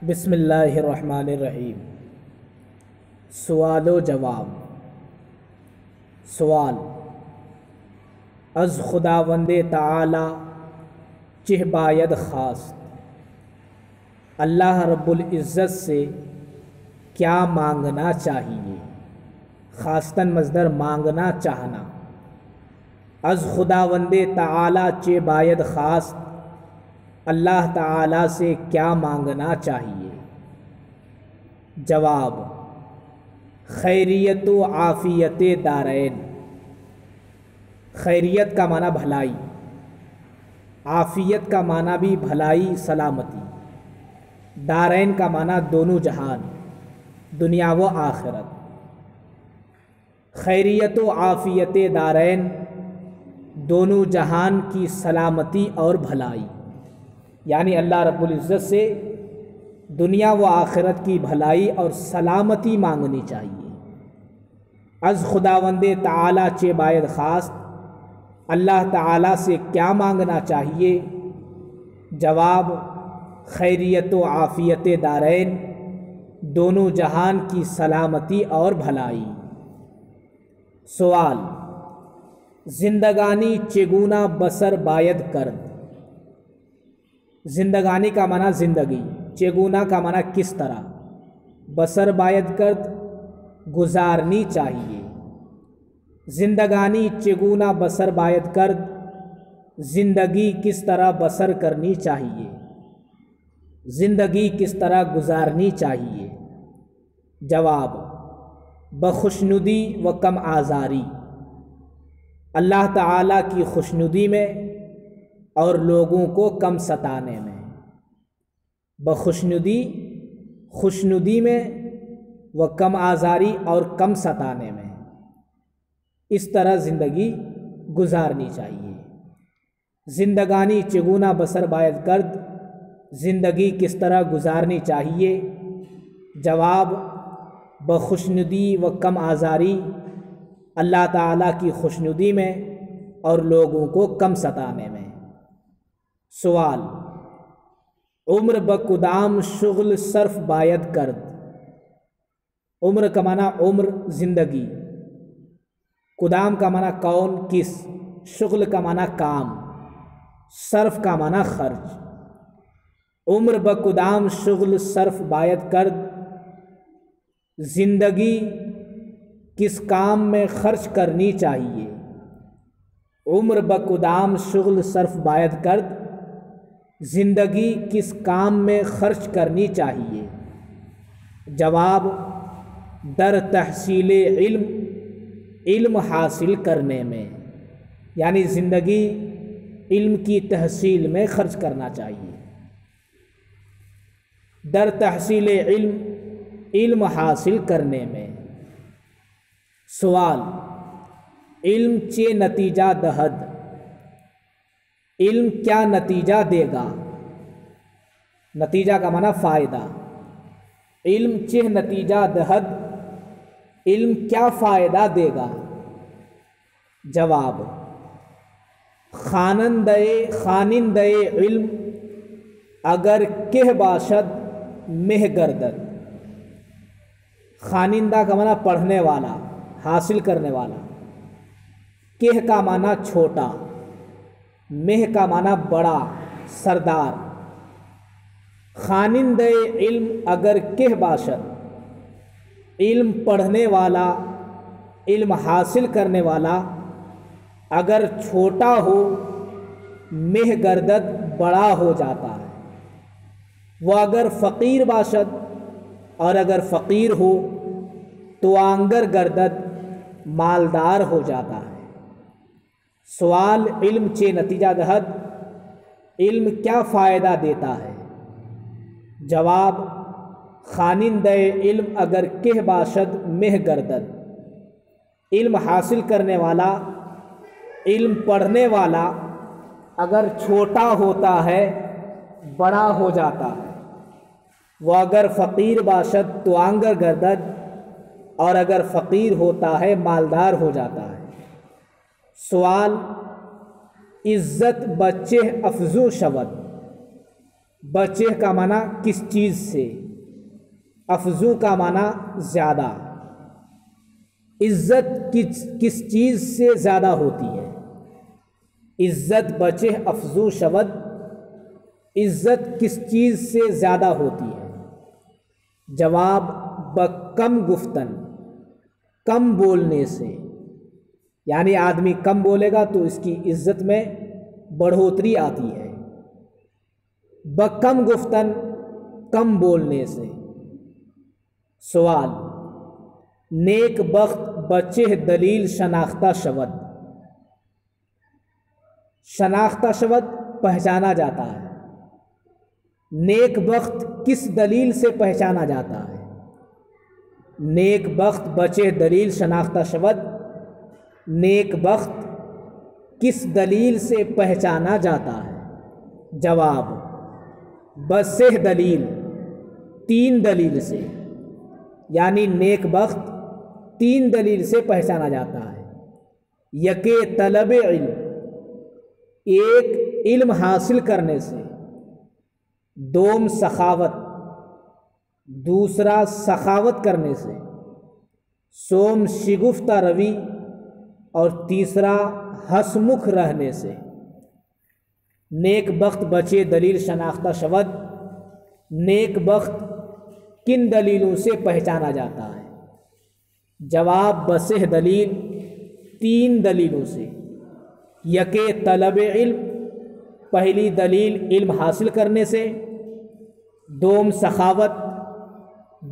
بسم اللہ الرحمن الرحیم۔ سوال و جواب۔ سوال: از خداوند تعالی چہ باید خواست؟ اللہ رب العزت سے کیا مانگنا چاہیے؟ خواستن مصدر مانگنا چاہنا۔ از خداوند تعالی چہ باید خواست، اللہ تعالی سے کیا مانگنا چاہیے؟ جواب: خیریت و عافیت دارین۔ خیریت کا معنی بھلائی، عافیت کا معنی بھی بھلائی سلامتی، دارین کا معنی دونوں جہان دنیا و آخرت۔ خیریت و عافیت دارین دونوں جہان کی سلامتی اور بھلائی، یعنی اللہ رب العزت سے دنیا و آخرت کی بھلائی اور سلامتی مانگنی چاہیے۔ از خداوند تعالی چہ باید خواست، اللہ تعالی سے کیا مانگنا چاہیے؟ جواب: خیریت و عافیت دارین دونوں جہان کی سلامتی اور بھلائی۔ سوال: زندگانی چگونہ بسر باید کرد؟ زندگانی کا معنی زندگی، چگونہ کا معنی کس طرح، بسر باید کرد گزارنی چاہیے۔ زندگانی چگونہ بسر باید کرد، زندگی کس طرح بسر کرنی چاہیے، زندگی کس طرح گزارنی چاہیے۔ جواب: بخوشنودی و کم آزاری، اللہ تعالیٰ کی خوشنودی میں اور لوگوں کو کم ستانے میں۔ بخوشنودی، خوشنودی میں، و کم آزاری اور کم ستانے میں، اس طرح زندگی گزارنی چاہیے۔ زندگانی چگونہ بسر باید کرد، زندگی کس طرح گزارنی چاہیے۔ جواب: بخوشنودی و کم آزاری، اللہ تعالیٰ کی خوشنودی میں اور لوگوں کو کم ستانے میں۔ سوال: عمر بکدام شغل صرف باید کرد؟ عمر کا معنی عمر زندگی، قدام کا معنی کون کس، شغل کا معنی کام، صرف کا معنی خرچ۔ عمر بکدام شغل صرف باید کرد، زندگی کس کام میں خرچ کرنی چاہیے۔ عمر بکدام شغل صرف باید کرد، زندگی کس کام میں خرچ کرنی چاہیے۔ جواب: در تحصیل علم، علم حاصل کرنے میں، یعنی زندگی علم کی تحصیل میں خرچ کرنا چاہیے۔ در تحصیل علم، علم حاصل کرنے میں۔ سوال: علم چہ نتیجہ دہد؟ علم کیا نتیجہ دے گا؟ نتیجہ کا معنی فائدہ۔ علم چہ نتیجہ دہد، علم کیا فائدہ دے گا؟ جواب: خوانندہ علم اگر کہ باشد مہ گردد۔ خوانندہ کا معنی پڑھنے والا، حاصل کرنے والا۔ کہ کا معنی چھوٹا، مہ کا معنی بڑا، سردار۔ خوانندہ علم اگر کہ باشد، علم پڑھنے والا، علم حاصل کرنے والا اگر چھوٹا ہو، مہ گردد بڑا ہو جاتا ہے۔ وہ اگر فقیر باشد، اور اگر فقیر ہو تو آنگر گردد مالدار ہو جاتا ہے۔ سوال: علم چہ نتیجہ دہد، علم کیا فائدہ دیتا ہے؟ جواب: خوانندہ علم اگر کہ باشد مہ گردد، علم حاصل کرنے والا، علم پڑھنے والا اگر چھوٹا ہوتا ہے بڑا ہو جاتا ہے۔ وہ اگر فقیر باشد تو آنگر گردد، اور اگر فقیر ہوتا ہے مالدار ہو جاتا ہے۔ سوال: عزت بچہ افزوں شود؟ بچے کا معنی کس چیز سے، افزو کا معنی زیادہ، عزت کس چیز سے زیادہ ہوتی ہے، عزت بچے افزو شود، عزت کس چیز سے زیادہ ہوتی ہے؟ جواب بکم گفتن، کم بولنے سے، یعنی آدمی کم بولے گا تو اس کی عزت میں بڑھوتری آتی ہے۔ بکم گفتن، کم بولنے سے۔ سوال، نیک بخت بچے دلیل شناختہ شود، شناختہ شود پہچانا جاتا ہے، نیک بخت کس دلیل سے پہچانا جاتا ہے؟ نیک بخت بچے دلیل شناختہ شود، نیک بخت کس دلیل سے پہچانا جاتا ہے؟ جواب بسہ دلیل، تین دلیل سے، یعنی نیک بخت تین دلیل سے پہچانا جاتا ہے۔ یکے طلب علم، ایک علم حاصل کرنے سے، دوم سخاوت، دوسرا سخاوت کرنے سے، سوم شگفتہ روی اور تیسرا ہسمکھ رہنے سے۔ نیک بخت بچے دلیل شناختہ شود، نیک بخت کن دلیلوں سے پہچانا جاتا ہے؟ جواب بسہ دلیل، تین دلیلوں سے۔ یکے طلب علم، پہلی دلیل علم حاصل کرنے سے، دوم سخاوت،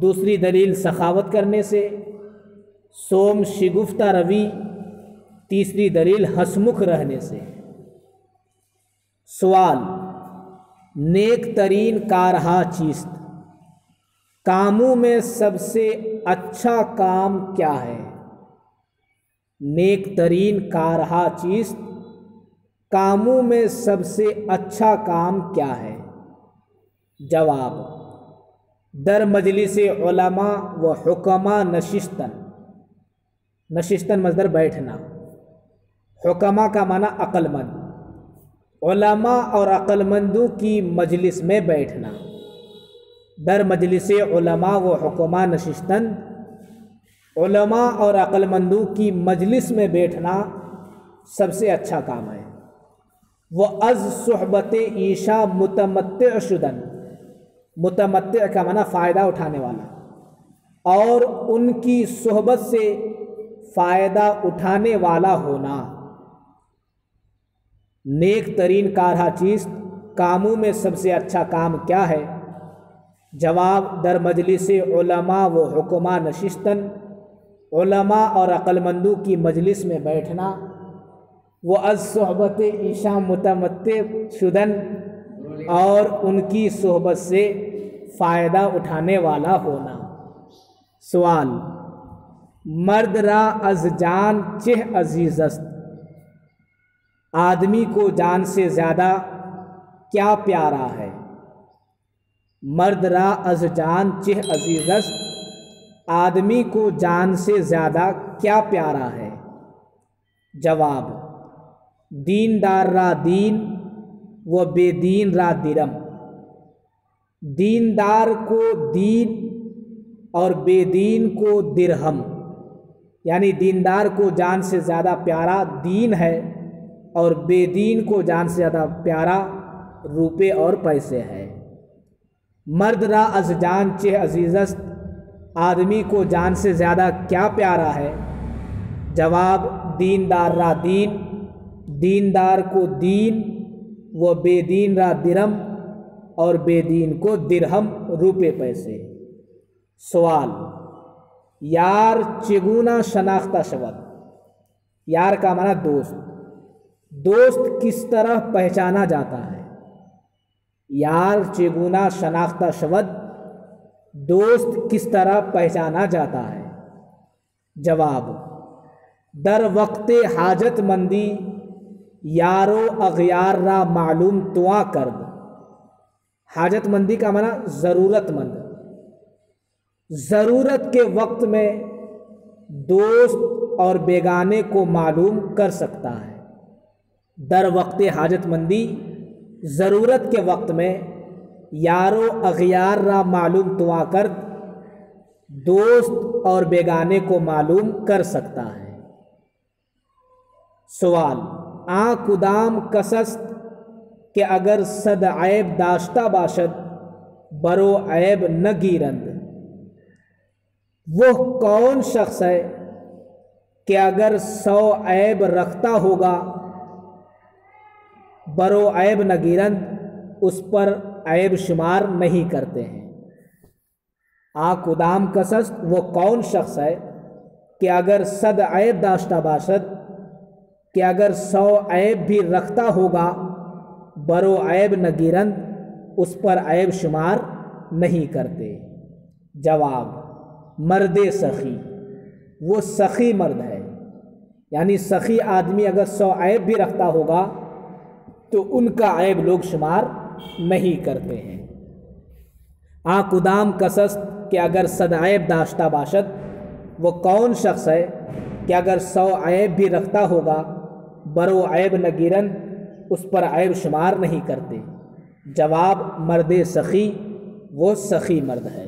دوسری دلیل سخاوت کرنے سے، سوم شگفتہ روی، تیسری دلیل ہسمکھ رہنے سے۔ سوال، نیک ترین کارہا چیست، کاموں میں سب سے اچھا کام کیا ہے؟ نیک ترین کارہا چیست، کاموں میں سب سے اچھا کام کیا ہے؟ جواب در مجلس علماء و حکماء نشستن، نشستن مصدر بیٹھنا، حکماء کا معنی عقل مند، علماء اور عقل مندوں کی مجلس میں بیٹھنا۔ در مجلس علماء و حکماء نشستن، علماء اور عقل مندوں کی مجلس میں بیٹھنا سب سے اچھا کام ہے۔ وہ از صحبت عیشا متمتع شدن، متمتع کا معنی فائدہ اٹھانے والا، اور ان کی صحبت سے فائدہ اٹھانے والا ہونا۔ نیک ترین کارہا چیز، کاموں میں سب سے اچھا کام کیا ہے؟ جواب در مجلس علماء و حکماء نشستن، علماء اور عقل مندوں کی مجلس میں بیٹھنا، وہ از صحبت عیشا متمتع شدن، اور ان کی صحبت سے فائدہ اٹھانے والا ہونا۔ سوال، مرد را از جان چہ عزیز است، آدمی کو جان سے زیادہ کیا پیارا ہے؟ مرد را از جان چہ عزیز است، آدمی کو جان سے زیادہ کیا پیارا ہے؟ جواب دیندار را دین و بے دین را درم، دیندار کو دین اور بے دین کو درہم، یعنی دیندار کو جان سے زیادہ پیارا دین ہے اور بے دین کو جان سے زیادہ پیارا روپے اور پیسے ہے۔ مرد را از جان چہ عزیز است، آدمی کو جان سے زیادہ کیا پیارا ہے؟ جواب دیندار را دین، دیندار کو دین، وہ بے دین را درم، اور بے دین کو درہم روپے پیسے۔ سوال، یار چگونا شناختہ شود، یار کا معنی دوست، دوست کس طرح پہچانا جاتا ہے؟ یار چگونا شناختہ شود، دوست کس طرح پہچانا جاتا ہے؟ جواب در وقت حاجت مندی یارو اغیار را معلوم تواں کرد، حاجت مندی کا معنی ضرورت مند، ضرورت کے وقت میں دوست اور بیگانے کو معلوم کر سکتا ہے۔ در وقت حاجت مندی ضرورت کے وقت میں یارو اغیار را معلوم توا کرد، دوست اور بیگانے کو معلوم کر سکتا ہے۔ سوال: آ کدام کس است کہ اگر صد عیب داشتہ باشد برو عیب نہ گیرند؟ وہ کون شخص ہے کہ اگر 100 عیب رکھتا ہوگا برو عیب نہ گیرند اس پر عیب شمار نہیں کرتے ہیں۔ آ کدام کس است، وہ کون شخص ہے کہ اگر صد عیب داشتہ باشد، کہ اگر 100 عیب بھی رکھتا ہوگا برو عیب نہ گیرند اس پر عیب شمار نہیں کرتے۔ جواب: مرد سخی، وہ سخی مرد ہے، یعنی سخی آدمی اگر 100 عیب بھی رکھتا ہوگا تو ان کا عیب لوگ شمار نہیں کرتے ہیں۔ آ کدام کس است کہ اگر صد عیب داشتہ باشد، وہ کون شخص ہے کہ اگر 100 عیب بھی رکھتا ہوگا برو عیب نہ گیرند اس پر عیب شمار نہیں کرتے۔ جواب: مرد سخی، وہ سخی مرد ہے۔